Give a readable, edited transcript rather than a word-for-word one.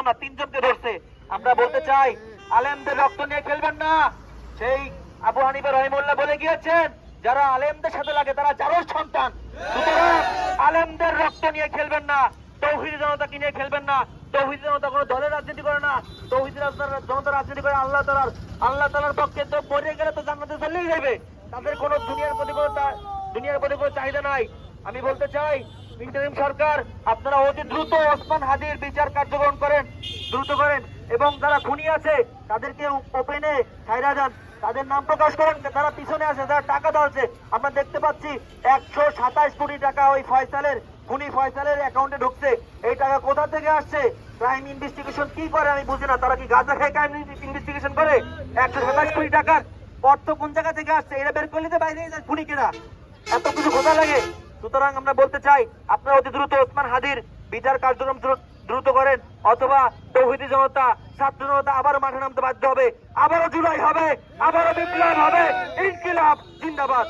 না, 3 জনকে ধরছে। আমরা বলতে চাই আলেমদের রক্ত নিয়ে খেলবেন না। সেই আবু হানিফা রহিমাহুল্লাহ বলে গিয়েছেন, যারা আলেমদের সাথে লাগে তারা জারজ সন্তান। সুতরাং আলেমদের রক্ত নিয়ে খেলবেন না, তৌহিদি জনতাকে নিয়ে খেলবেন না। তৌহিদি জনতা কোনো দলের রাজনীতি করে না, তৌহিদি জনতা রাজনীতি করে আল্লাহ তাআলার পক্ষে। তো মরে গেলে তো জান্নাতে চলেই যাবে, তাদের কোনো দুনিয়ার প্রতি কোনো চাহিদা নাই। আমি বলতে চাই ইন্টারিম সরকার, আপনারা অতি দ্রুত ওসমান হাদির বিচার কার্যক্রম করেন, দ্রুত করেন, এবং যারা খুনি আছে তাদেরকে ওপেনে ছাইরা যান, তাদের নাম প্রকাশ করেন, তারা পিছনে আছে, যারা টাকা ধরছে। আমরা দেখতে পাচ্ছি 127 কোটি টাকা ওই খুনি ফয়সালের অ্যাকাউন্টে ঢুকছে। এই টাকা কোথা থেকে আসছে? ক্রাইম ইনভেস্টিগেশন কি করে আমি বুঝি না, তারা কি গাঁজা খেয়ে ক্রাইম ইনভেস্টিগেশন করে? 127 কোটি টাকার অর্থ কোন জায়গা থেকে আসছে? এটা বের করলে বাইরে খুনি কেনা, এত কিছু খোঁজা লাগে। সুতরাং আমরা বলতে চাই আপনারা অতি দ্রুত ওসমান হাদির বিচার কার্যক্রম দ্রুত করেন, অথবা তৌহিদি জনতা, ছাত্র জনতা আবারও মাঠে নামতে বাধ্য হবে, আবারও জুলাই হবে, আবারও বিপ্লব হবে। ইনকিলাব জিন্দাবাদ।